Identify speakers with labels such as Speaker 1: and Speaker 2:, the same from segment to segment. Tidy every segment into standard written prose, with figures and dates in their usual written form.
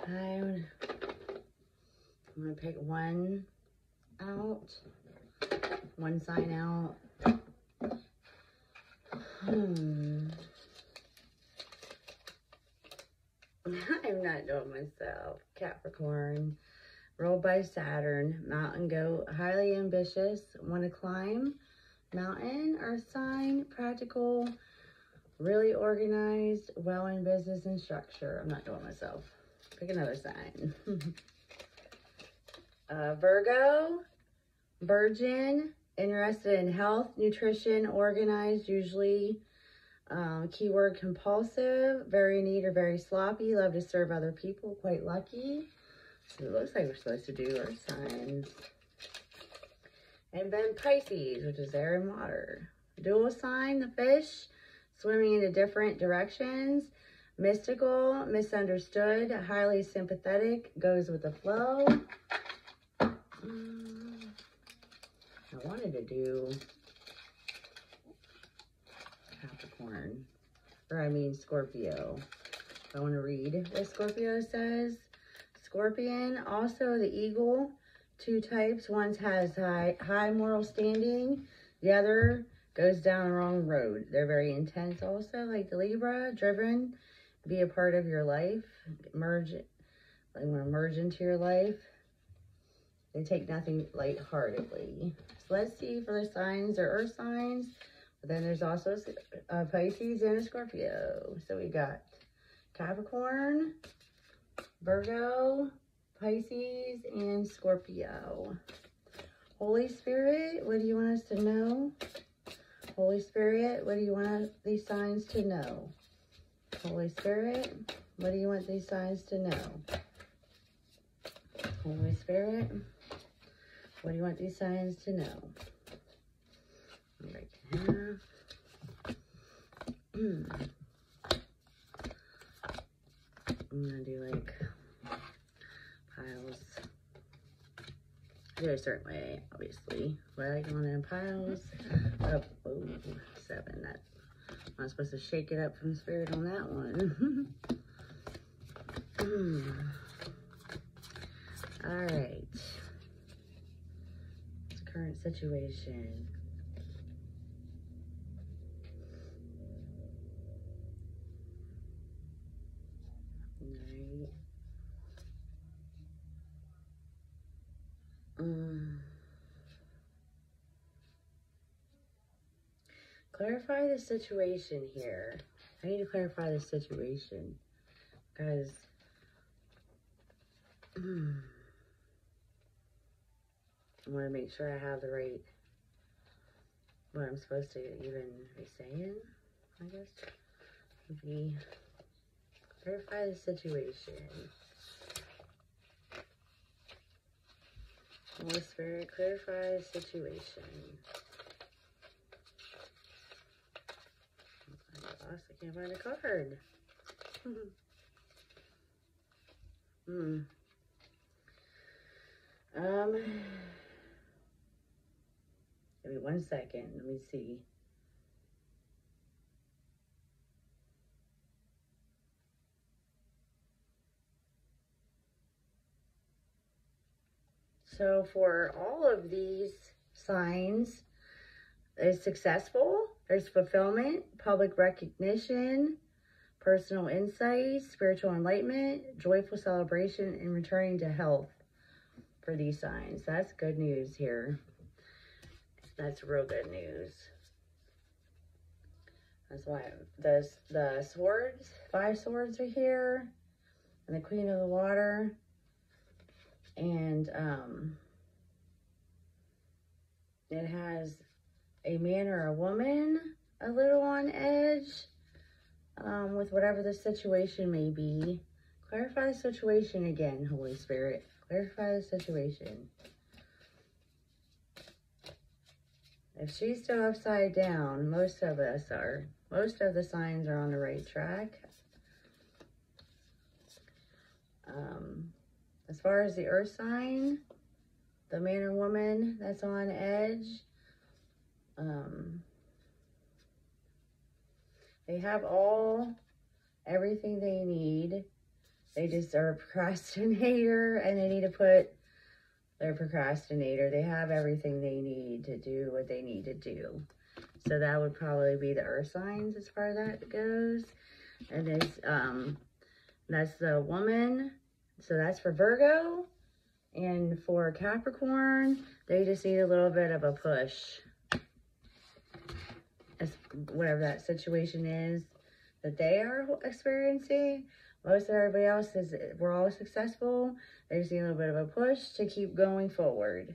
Speaker 1: I'm going to pick one out, one sign out. I'm not doing myself. Capricorn, ruled by Saturn, mountain goat, highly ambitious, want to climb mountain, earth sign, practical, really organized, well in business and structure. I'm not doing myself. Pick another sign. Virgo, virgin, interested in health, nutrition, organized, usually keyword compulsive, very neat or very sloppy, love to serve other people, quite lucky. So it looks like we're supposed to do our signs. And then Pisces, which is air and water. Dual sign, the fish, swimming into different directions. Mystical, misunderstood, highly sympathetic, goes with the flow. I wanted to do Capricorn, or I mean Scorpio. I want to read what Scorpio says. Scorpion, also the eagle, two types. One has high moral standing, the other goes down the wrong road. They're very intense also, like the Libra, driven, be a part of your life, merge, they want to merge into your life. They take nothing lightheartedly. So let's see for the signs or earth signs. But then there's also Pisces and a Scorpio. So we got Capricorn, Virgo, Pisces, and Scorpio. Holy Spirit, what do you want us to know? Holy Spirit, what do you want these signs to know? Holy Spirit, what do you want these signs to know? Holy Spirit, what do you want these signs to know? Right here. I'm going to do like piles. I do it a certain way, obviously. But I like going in piles. Up, oh, 7. That, I'm supposed to shake it up from spirit on that one. All right. Current situation. Clarify the situation here. I need to clarify the situation because I want to make sure I have the right, what I'm supposed to even be saying, I guess. Maybe clarify the situation. Holy Spirit, clarify the situation. I can't find a card. Give me 1 second. Let me see. So for all of these signs, there's successful, there's fulfillment, public recognition, personal insight, spiritual enlightenment, joyful celebration, and returning to health for these signs. That's good news here. That's real good news. That's why the swords, 5 swords are here, and the Queen of the Water, and it has a man or a woman a little on edge with whatever the situation may be. Clarify the situation again, Holy Spirit. Clarify the situation. If she's still upside down, most of us are. Most of the signs are on the right track. As far as the earth sign, the man or woman that's on edge, they have everything they need They just are a procrastinator, and they need to put their procrastinator. They have everything they need to do what they need to do. So that would probably be the earth signs as far as that goes. And this, that's the woman. So that's for Virgo. And for Capricorn, they just need a little bit of a push. As whatever that situation is that they are experiencing. Most of everybody else is, we're all successful. They just need a little bit of a push to keep going forward.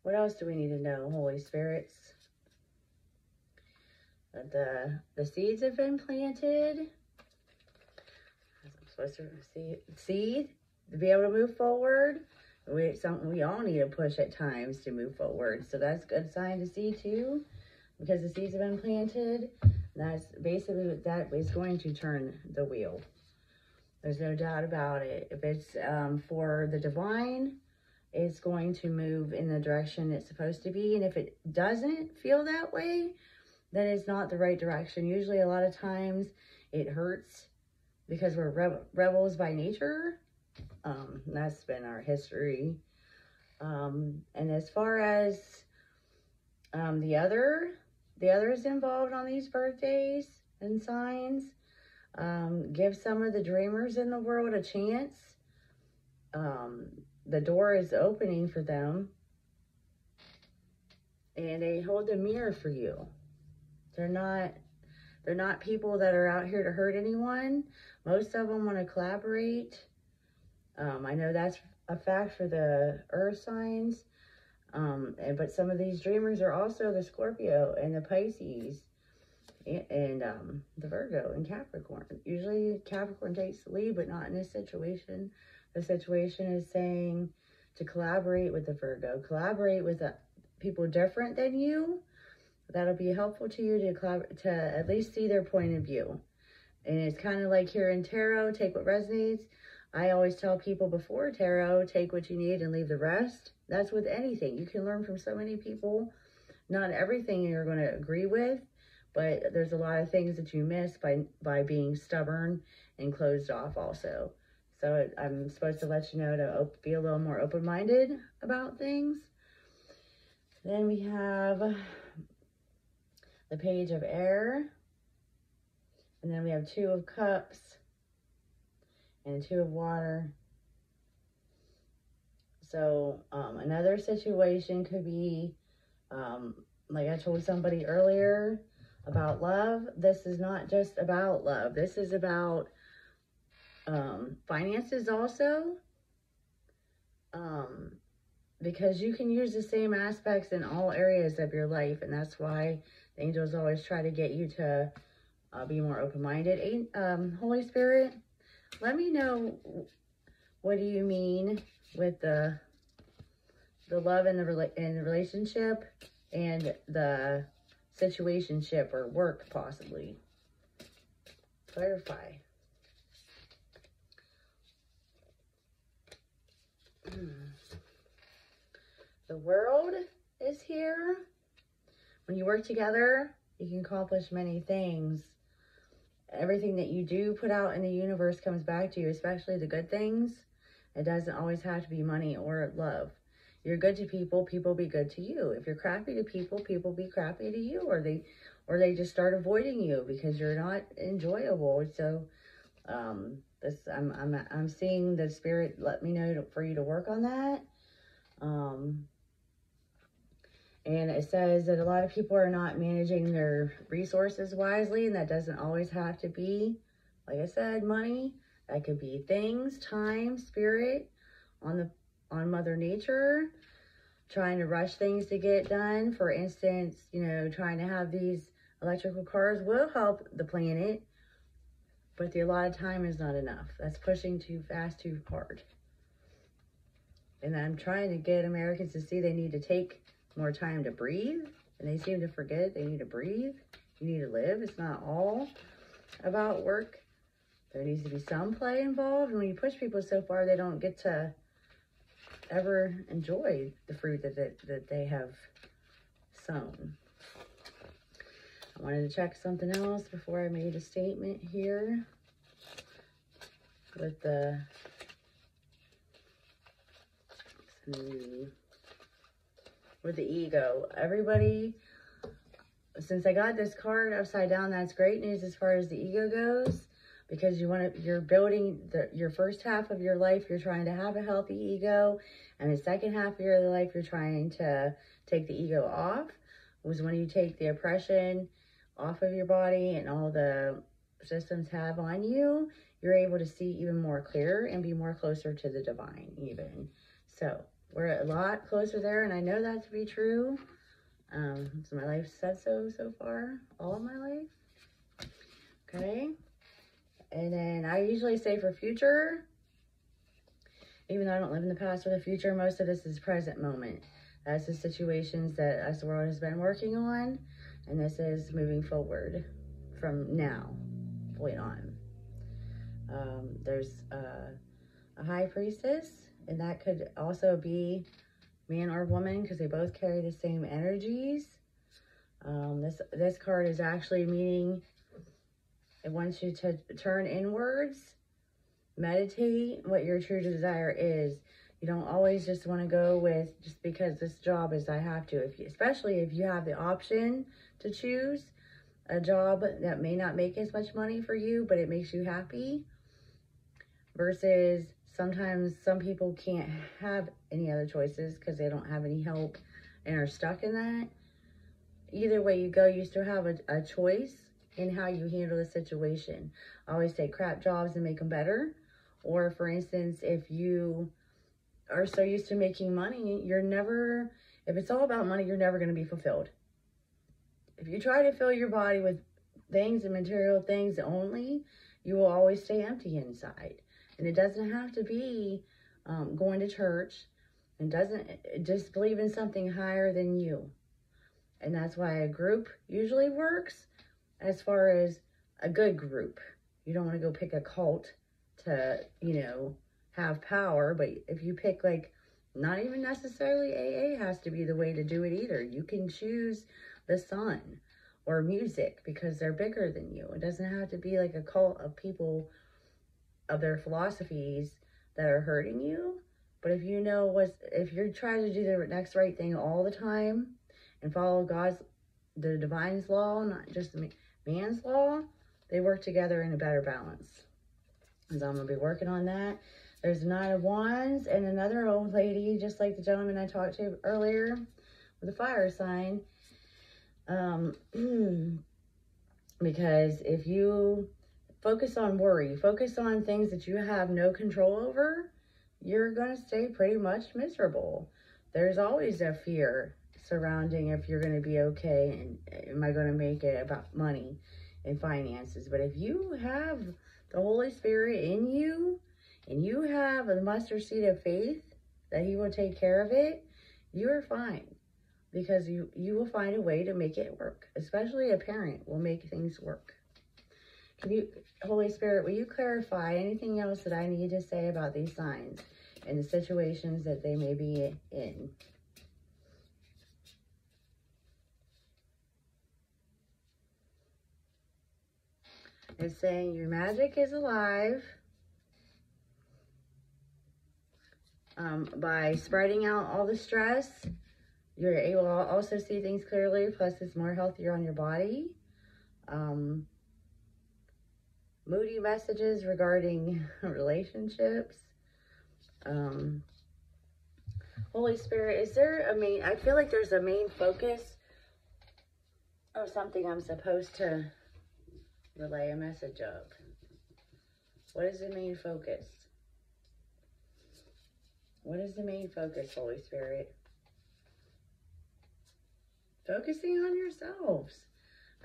Speaker 1: What else do we need to know, Holy Spirits? That the seeds have been planted. I'm supposed to see seed to be able to move forward. It's something we all need to push at times to move forward. So that's a good sign to see too, because the seeds have been planted. That's basically what that is going to turn the wheel. There's no doubt about it. If it's for the divine, it's going to move in the direction it's supposed to be. And if it doesn't feel that way, then it's not the right direction. Usually a lot of times it hurts because we're rebels by nature. That's been our history. And as far as the others involved on these birthdays and signs, give some of the dreamers in the world a chance. The door is opening for them, and they hold the mirror for you. They're not people that are out here to hurt anyone. Most of them want to collaborate. I know that's a fact for the earth signs. But some of these dreamers are also the Scorpio and the Pisces and the Virgo and Capricorn. Usually Capricorn takes the lead, but not in this situation. The situation is saying to collaborate with the Virgo. Collaborate with people different than you. That'll be helpful to you to at least see their point of view. And it's kind of like here in tarot, take what resonates. I always tell people before tarot, take what you need and leave the rest. That's with anything. You can learn from so many people. Not everything you're going to agree with, but there's a lot of things that you miss by being stubborn and closed off also. So I'm supposed to let you know to be a little more open-minded about things. Then we have the Page of Air. And then we have Two of Cups and Two of Water. So another situation could be, like I told somebody earlier about love. This is not just about love. This is about finances also. Because you can use the same aspects in all areas of your life. And that's why the angels always try to get you to be more open-minded. Holy Spirit, let me know, what do you mean with the love and the relationship and the situationship or work possibly? Clarify. The world is here. When you work together, you can accomplish many things. Everything that you do put out in the universe comes back to you, especially the good things. It doesn't always have to be money or love. You're good to people, people be good to you. If you're crappy to people, people be crappy to you, or they just start avoiding you because you're not enjoyable. So I'm seeing the Spirit let me know for you to work on that. And it says that a lot of people are not managing their resources wisely, and that doesn't always have to be, like I said, money. That could be things, time, spirit, on Mother Nature, trying to rush things to get done. For instance, trying to have these electrical cars will help the planet, but the allotted time is not enough. That's pushing too fast, too hard. And I'm trying to get Americans to see they need to take more time to breathe, and they seem to forget they need to breathe. You need to live. It's not all about work. There needs to be some play involved, and when you push people so far, they don't get to ever enjoy the fruit that they have sown. I wanted to check something else before I made a statement here with the ego. Everybody, since I got this card upside down, that's great news as far as the ego goes, because you're building your first half of your life, you're trying to have a healthy ego, and the second half of your life, you're trying to take the ego off. Was when you take the oppression off of your body and all the systems have on you, you're able to see even more clear and be more closer to the divine even. So we're a lot closer there, and I know that to be true. So my life said so far, all of my life. Okay. And then I usually say for future, even though I don't live in the past or the future, most of this is present moment. That's the situations that us, the world, has been working on. And this is moving forward from now point on. There's a high priestess, and that could also be man or woman, because they both carry the same energies. This card is actually meaning it wants you to turn inwards, meditate what your true desire is. You don't always just want to go with just because this job is I have to. Especially if you have the option to choose a job that may not make as much money for you, but it makes you happy. Versus sometimes some people can't have any other choices because they don't have any help and are stuck in that. Either way you go, you still have a choice in how you handle the situation. I always say crap jobs and make them better. Or for instance, if you are so used to making money, if it's all about money, you're never going to be fulfilled. If you try to fill your body with things and material things only, you will always stay empty inside. And it doesn't have to be going to church. It doesn't just believe in something higher than you. And that's why a group usually works as far as a good group. You don't want to go pick a cult to, have power. But if you pick not even necessarily AA has to be the way to do it either. You can choose the sun or music because they're bigger than you. It doesn't have to be like a cult of people of their philosophies that are hurting you. But if if you're trying to do the next right thing all the time and follow the divine's law, not just man's law, they work together in a better balance. And so I'm going to be working on that. There's 9 of Wands and another old lady, just like the gentleman I talked to earlier with a fire sign. Because if you focus on worry, focus on things that you have no control over, you're going to stay pretty much miserable. There's always a fear surrounding if you're going to be okay and am I going to make it about money and finances. But if you have the Holy Spirit in you and you have a mustard seed of faith that he will take care of it, you're fine. Because you will find a way to make it work. Especially a parent will make things work. Holy Spirit, will you clarify anything else that I need to say about these signs and the situations that they may be in? It's saying your magic is alive. By spreading out all the stress, you're able to also see things clearly, plus it's more healthier on your body. Moody messages regarding relationships. Holy Spirit, is there I feel like there's a main focus of something I'm supposed to relay a message of. What is the main focus? What is the main focus, Holy Spirit? Focusing on yourselves.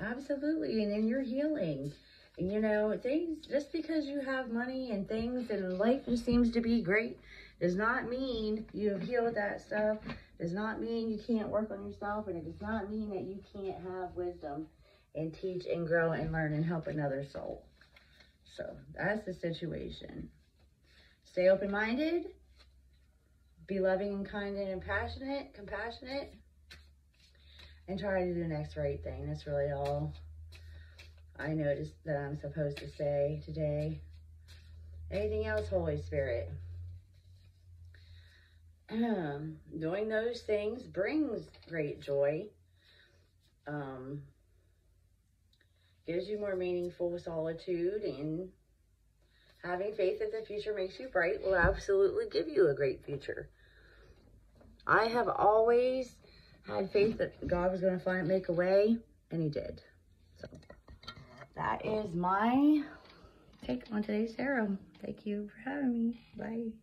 Speaker 1: Absolutely. And in your healing. And things, just because you have money and things and life just seems to be great, does not mean you've healed that stuff. Does not mean you can't work on yourself. And it does not mean that you can't have wisdom and teach and grow and learn and help another soul. So that's the situation. Stay open-minded. Be loving and kind and compassionate. and try to do the next right thing. That's really all I noticed that I'm supposed to say today. Anything else, Holy Spirit? Doing those things brings great joy. Gives you more meaningful solitude, and having faith that the future makes you bright will absolutely give you a great future. I have always had faith that God was going to make a way, and he did. So that is my take on today's tarot. Thank you for having me. Bye.